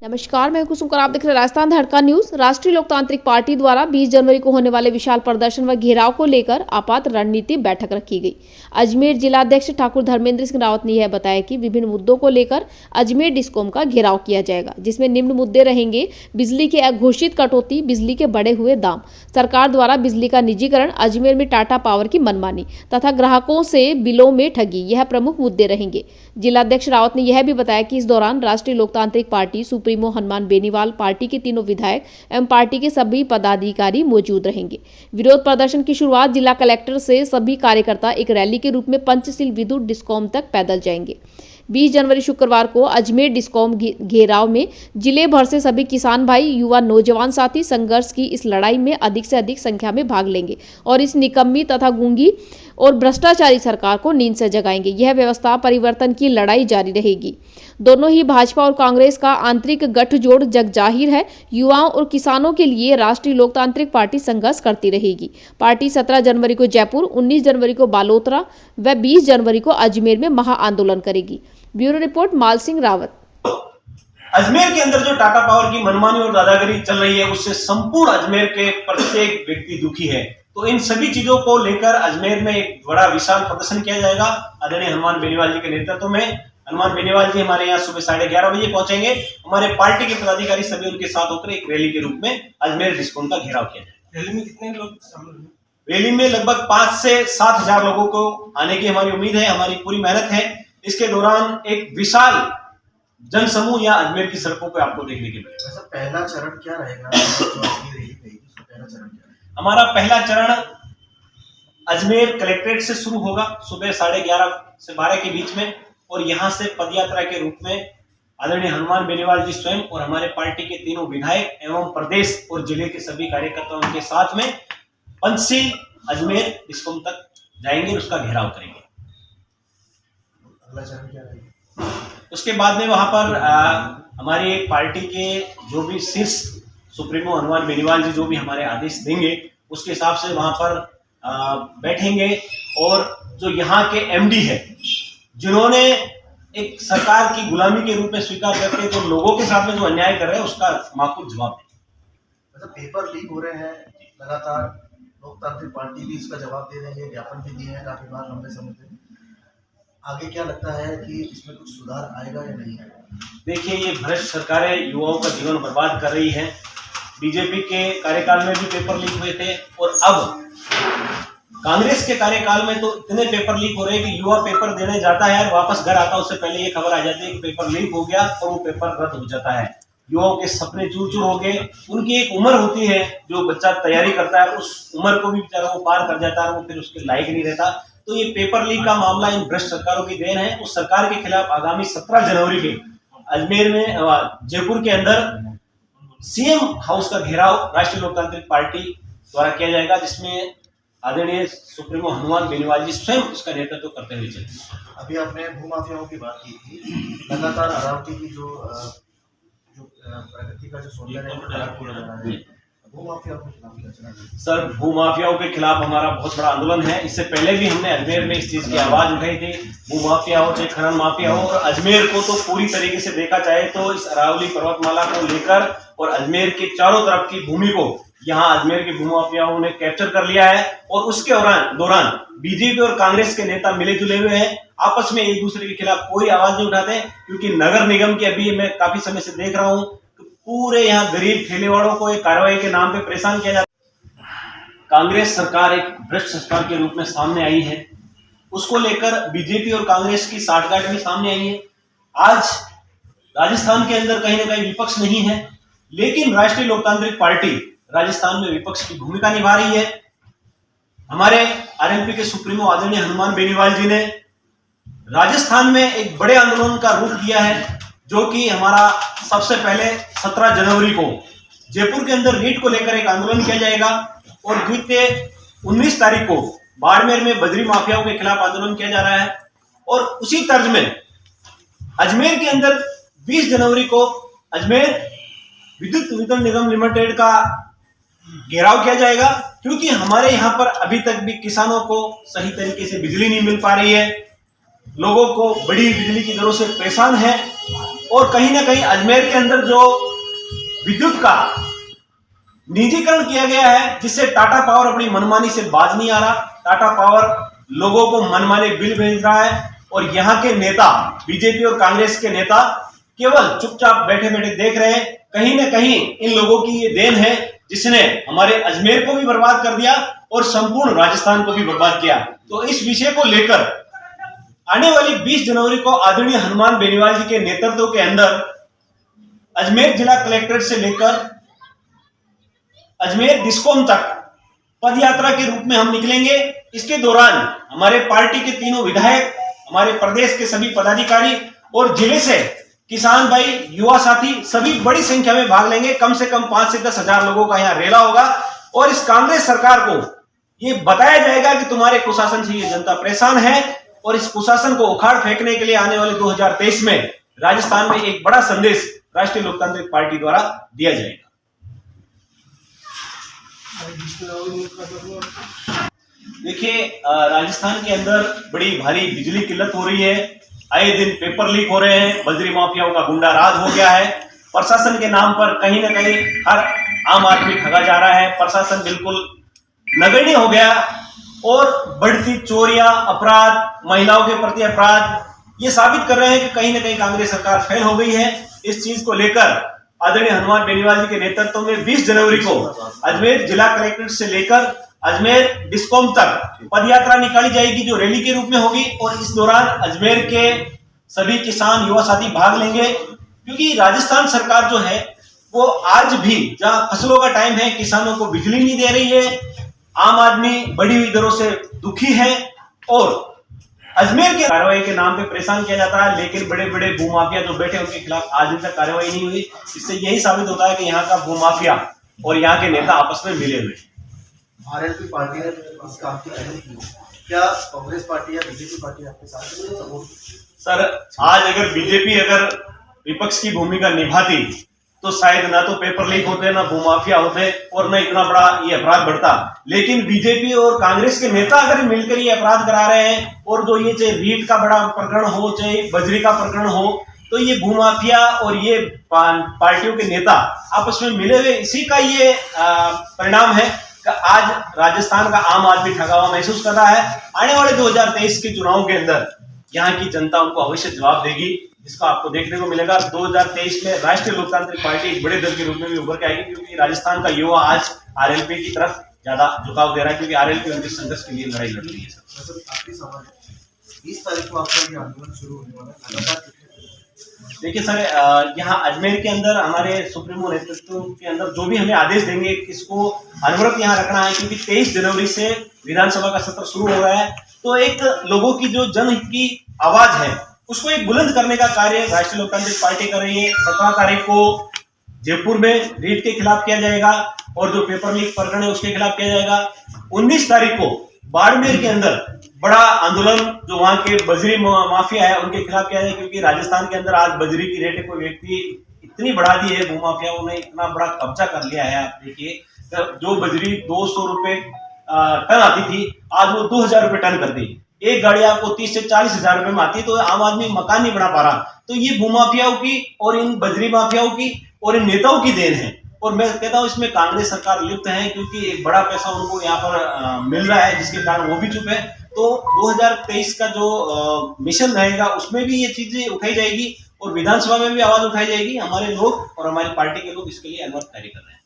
नमस्कार, मैं कुसुम और आप देख रहे हैं राजस्थान धड़का न्यूज। राष्ट्रीय लोकतांत्रिक पार्टी द्वारा 20 जनवरी को होने वाले विशाल प्रदर्शन व घेराव को लेकर आपात रणनीति बैठक रखी गई। अजमेर जिलाध्यक्ष ठाकुर धर्मेंद्र सिंह रावत ने यह बताया कि विभिन्न मुद्दों को लेकर अजमेर डिस्कॉम का घेराव किया जाएगा, जिसमें निम्न मुद्दे रहेंगे: बिजली की अघोषित कटौती, बिजली के बढ़े हुए दाम, सरकार द्वारा बिजली का निजीकरण, अजमेर में टाटा पावर की मनमानी तथा ग्राहकों से बिलों में ठगी, यह प्रमुख मुद्दे रहेंगे। जिलाध्यक्ष रावत ने यह भी बताया कि इस दौरान राष्ट्रीय लोकतांत्रिक party supremo Hanuman Beniwal, party के तीनों विधायक एवं पार्टी के सभी पदाधिकारी मौजूद रहेंगे। विरोध प्रदर्शन की शुरुआत जिला कलेक्टर से सभी कार्यकर्ता एक रैली के रूप में पंचशील विद्युत डिस्कॉम तक पैदल जाएंगे। 20 जनवरी शुक्रवार को अजमेर डिस्कॉम घेराव में जिले भर से सभी किसान भाई, युवा, नौजवान साथी संघर्ष की इस लड़ाई में अधिक से अधिक संख्या में भाग लेंगे और इस निकम्मी तथा गूंगी और भ्रष्टाचारी सरकार को नींद से जगाएंगे। यह व्यवस्था परिवर्तन की लड़ाई जारी रहेगी। दोनों ही भाजपा और कांग्रेस का आंतरिक गठजोड़ जग जाहिर है। युवाओं और किसानों के लिए राष्ट्रीय लोकतांत्रिक पार्टी संघर्ष करती रहेगी। पार्टी 17 जनवरी को जयपुर, 19 जनवरी को बालोतरा व 20 जनवरी को अजमेर में महा आंदोलन करेगी। ब्यूरो रिपोर्ट, माल सिंह रावत। अजमेर के अंदर जो टाटा पावर की मनमानी और दादागिरी चल रही है, उससे संपूर्ण अजमेर के प्रत्येक व्यक्ति दुखी है। तो इन सभी चीजों को लेकर अजमेर में एक बड़ा विशाल प्रदर्शन किया जाएगा। आदरणीय हनुमान बेनीवाल जी के नेतृत्व में हनुमान बेनीवाल जी हमारे यहाँ सुबह 11:30 बजे पहुंचेंगे। हमारे पार्टी के पदाधिकारी सभी उनके साथ होकर एक रैली के रूप में अजमेर डिस्कॉम का घेराव किया जाएगा। रैली में कितने लोग शामिल होंगे? रैली में लगभग 5 से 7 हजार लोगों को आने की हमारी उम्मीद है। हमारी पूरी मेहनत है। इसके दौरान एक विशाल जनसमूह या अजमेर की सड़कों पर आपको देखने के मिलेगा। ऐसा पहला चरण क्या रहेगा? पहला चरण क्या? हमारा पहला चरण अजमेर कलेक्ट्रेट से शुरू होगा सुबह 11:30 से 12 के बीच में, और यहाँ से पदयात्रा के रूप में आदरणीय हनुमान बेनीवाल जी स्वयं और हमारे पार्टी के तीनों विधायक एवं प्रदेश और जिले के सभी कार्यकर्ता उनके साथ में पंचशील अजमेर डिस्कॉम तक जाएंगे और उसका घेराव करेंगे। अगला चरण क्या रहेगा? उसके बाद में वहां पर हमारी एक पार्टी के जो भी शीर्ष सुप्रीमो हनुमान बेनीवाल जी जो भी हमारे आदेश देंगे, उसके हिसाब से वहां पर बैठेंगे। और जो यहाँ के एमडी है, जिन्होंने एक सरकार की गुलामी के रूप में स्वीकार करके जो लोगों के साथ में जो अन्याय कर रहे हैं, उसका माकूल जवाब देंगे। मतलब पेपर लीक हो रहे हैं लगातार, लोकतांत्रिक पार्टी भी इसका जवाब दे रही है, ज्ञापन भी दिए हैं काफी बार लंबे समय से। आगे क्या लगता है कि इसमें कुछ सुधार आएगा या नहीं आएगा? देखिए, ये भ्रष्ट सरकारें युवाओं का जीवन बर्बाद कर रही है। बीजेपी के कार्यकाल में भी पेपर लीक हुए थे, और अब कांग्रेस के कार्यकाल में तो इतने पेपर लीक हो रहे हैं कि युवा पेपर देने जाता है और वापस घर आता है, उससे पहले ये खबर आ जाती है कि पेपर लीक हो गया और वो पेपर रद्द हो जाता है। युवाओं के सपने चूर चूर हो गए। उनकी एक उम्र होती है, जो बच्चा तैयारी करता है, उस उम्र को भी बेचारा वो पार कर जाता है, वो फिर उसके लायक नहीं रहता। तो ये पेपर लीक का मामला इन भ्रष्ट सरकारों की देन है। उस सरकार के खिलाफ आगामी 17 जनवरी के अजमेर में जयपुर के अंदर सीएम हाउस का घेराव राष्ट्रीय लोकतांत्रिक पार्टी द्वारा किया जाएगा, जिसमें आदरणीय सुप्रीमो हनुमान बेनीवाल जी स्वयं उसका नेतृत्व करते हुए चले। अभी आपने भूमाफियाओं की बात की थी। लगातार अरावली की जो प्रगति का जो सौंदर्य है खराब किया जा रहा है, भूमाफियाओं के खिलाफ क्या चल रहा है? सर, भूमाफियाओं के खिलाफ हमारा बहुत बड़ा आंदोलन है। इससे पहले भी हमने अजमेर में इस चीज की आवाज उठाई थी। भूमाफिया हो चाहे खनन माफिया हो, और अजमेर को तो पूरी तरीके से देखा जाए तो इस अरावली पर्वतमाला को लेकर और अजमेर के चारों तरफ की भूमि को यहाँ अजमेर के भूमाफियाओं ने कैप्चर कर लिया है। और उसके दौरान बीजेपी और कांग्रेस के नेता मिले जुले हुए हैं, आपस में एक दूसरे के खिलाफ कोई आवाज नहीं उठाते। क्योंकि नगर निगम की अभी मैं काफी समय से देख रहा हूँ, पूरे यहाँ गरीब ठेलेवाड़ों को एक कार्रवाई के नाम पे परेशान किया जाता है। कांग्रेस सरकार एक भ्रष्ट सरकार के रूप में सामने आई है। उसको लेकर बीजेपी और कांग्रेस की साठगांठ भी सामने आई है। आज राजस्थान के अंदर कहीं ना कहीं विपक्ष नहीं है, लेकिन राष्ट्रीय लोकतांत्रिक पार्टी राजस्थान में विपक्ष की भूमिका निभा रही है। हमारे आरएनपी के सुप्रीमो आदरणीय हनुमान बेनीवाल जी ने राजस्थान में एक बड़े आंदोलन का रूप दिया है, जो कि हमारा सबसे पहले 17 जनवरी को जयपुर के अंदर नीट को लेकर एक आंदोलन किया जाएगा, और द्वितीय 19 तारीख को बाड़मेर में बजरी माफियाओं के खिलाफ आंदोलन किया जा रहा है। और उसी तर्ज में अजमेर के अंदर 20 जनवरी को अजमेर विद्युत वितरण निगम लिमिटेड का घेराव किया जाएगा, क्योंकि हमारे यहाँ पर अभी तक भी किसानों को सही तरीके से बिजली नहीं मिल पा रही है, लोगों को बड़ी बिजली की दरों से परेशान है। और कहीं ना कहीं अजमेर के अंदर जो विद्युत का निजीकरण किया गया है, जिससे टाटा पावर अपनी मनमानी से बाज नहीं आ रहा, टाटा पावर लोगों को मनमाने बिल भेज रहा है और यहाँ के नेता, बीजेपी और कांग्रेस के नेता केवल चुपचाप बैठे बैठे देख रहे हैं। कहीं ना कहीं इन लोगों की ये देन है जिसने हमारे अजमेर को भी बर्बाद कर दिया और संपूर्ण राजस्थान को भी बर्बाद किया। तो इस विषय को लेकर आने वाली 20 जनवरी को आदरणीय हनुमान बेनीवाल जी के नेतृत्व के अंदर अजमेर जिला कलेक्ट्रेट से लेकर अजमेर डिस्कॉम तक पद यात्रा के रूप में हम निकलेंगे। इसके दौरान हमारे पार्टी के तीनों विधायक, हमारे प्रदेश के सभी पदाधिकारी और जिले से किसान भाई, युवा साथी सभी बड़ी संख्या में भाग लेंगे। कम से कम 5 से 10 हजार लोगों का यहाँ रेला होगा और इस कांग्रेस सरकार को ये बताया जाएगा कि तुम्हारे कुशासन से ये जनता परेशान है और इस कुशासन को उखाड़ फेंकने के लिए आने वाले 2023 में राजस्थान में एक बड़ा संदेश राष्ट्रीय लोकतांत्रिक पार्टी द्वारा दिया जाएगा। देखिए, राजस्थान के अंदर बड़ी भारी बिजली किल्लत हो रही है, आए दिन पेपर लीक हो रहे हैं, बजरी माफियाओं का गुंडा राज हो गया है। प्रशासन के नाम पर कहीं ना कहीं हर आम आदमी ठगा जा रहा है, प्रशासन बिल्कुल नगण्य हो गया और बढ़ती चोरियां, अपराध, महिलाओं के प्रति अपराध ये साबित कर रहे हैं कि कहीं ना कहीं कांग्रेस सरकार फेल हो गई है। इस चीज को लेकर आदरणीय हनुमान बेनीवाल जी के नेतृत्व में 20 जनवरी को अजमेर जिला कलेक्ट्रेट से लेकर अजमेर डिस्कॉम तक पदयात्रा निकाली जाएगी, जो रैली के रूप में होगी। और इस दौरान अजमेर के सभी किसान, युवा साथी भाग लेंगे, क्योंकि राजस्थान सरकार जो है वो आज भी, जहां फसलों का टाइम है, किसानों को बिजली नहीं दे रही है, आम आदमी बढ़ी हुई दरों से दुखी है और अजमेर के कार्रवाई के नाम पे परेशान किया जाता है। लेकिन बड़े बड़े भूमाफिया जो बैठे उनके खिलाफ आज तक कार्रवाई नहीं हुई। इससे यही साबित होता है कि यहाँ का भूमाफिया और यहाँ के नेता आपस में मिले हुए। आरएलपी पार्टी ने इस काम की पहल की, क्या कांग्रेस पार्टी या बीजेपी पार्टी आपके साथ सपोर्ट? सर, आज अगर बीजेपी अगर विपक्ष की भूमिका निभाती तो शायद ना तो पेपर लीक होते, ना भूमाफिया होते और न इतना बड़ा ये अपराध बढ़ता। लेकिन बीजेपी और कांग्रेस के नेता अगर मिलकर ये अपराध करा रहे हैं और जो ये चाहे रीट का बड़ा प्रकरण हो, चाहे बजरी का प्रकरण हो, तो ये भूमाफिया और ये पार्टियों के नेता आपस में मिले हुए, इसी का ये परिणाम है कि आज राजस्थान का आम आदमी ठगा हुआ महसूस कर रहा है। आने वाले 2023 के चुनाव के अंदर यहाँ की जनता उनको अवश्य जवाब देगी, जिसका आपको देखने को मिलेगा। 2023 में राष्ट्रीय लोकतांत्रिक पार्टी एक बड़े दल के रूप में भी उभर के आएगी, क्योंकि राजस्थान का युवा आज आरएलपी की तरफ ज्यादा झुकाव दे रहा है, क्योंकि आरएलपी उनके संघर्ष के लिए लड़ाई लड़ रही है। आखिरी सवाल, 20 तारीख को आपका ये आंदोलन शुरू होने वाला है, देखिए सर, यहाँ अजमेर के अंदर हमारे सुप्रीमो नेतृत्व के अंदर जो भी हमें आदेश देंगे, इसको अनवरत यहाँ रखना है, क्योंकि 23 जनवरी से विधानसभा का सत्र शुरू हो रहा है। तो एक लोगों की जो जनहित की आवाज है उसको एक बुलंद करने का कार्य राष्ट्रीय लोकतांत्रिक पार्टी कर रही है। 17 तारीख को जयपुर में रीट के खिलाफ किया जाएगा और जो पेपर लीक प्रकरण है उसके खिलाफ किया जाएगा। 19 तारीख को बाड़मेर के अंदर बड़ा आंदोलन जो वहां के बजरी माफिया है उनके खिलाफ किया जाएगा, क्योंकि राजस्थान के अंदर आज बजरी की रेट कोई व्यक्ति इतनी बढ़ा दी है, भूमाफियाओं ने इतना बड़ा कब्जा कर लिया है। आप देखिए, जो बजरी 200 रुपए टन आती थी, आज वो 2000 रुपए टन कर दी। एक गाड़ी आपको 30 से 40 हजार रुपए में आती है, तो आम आदमी मकान नहीं बना पा रहा। तो ये भूमाफियाओं की और इन बजरी माफियाओं की और इन नेताओं की देन है। और मैं कहता हूँ इसमें कांग्रेस सरकार लिप्त है, क्योंकि एक बड़ा पैसा उनको यहाँ पर मिल रहा है, जिसके कारण वो भी चुप है। तो 2023 का जो मिशन रहेगा उसमें भी ये चीजें उठाई जाएगी और विधानसभा में भी आवाज उठाई जाएगी। हमारे लोग और हमारी पार्टी के लोग इसके लिए अनवरत कार्य कर रहे हैं।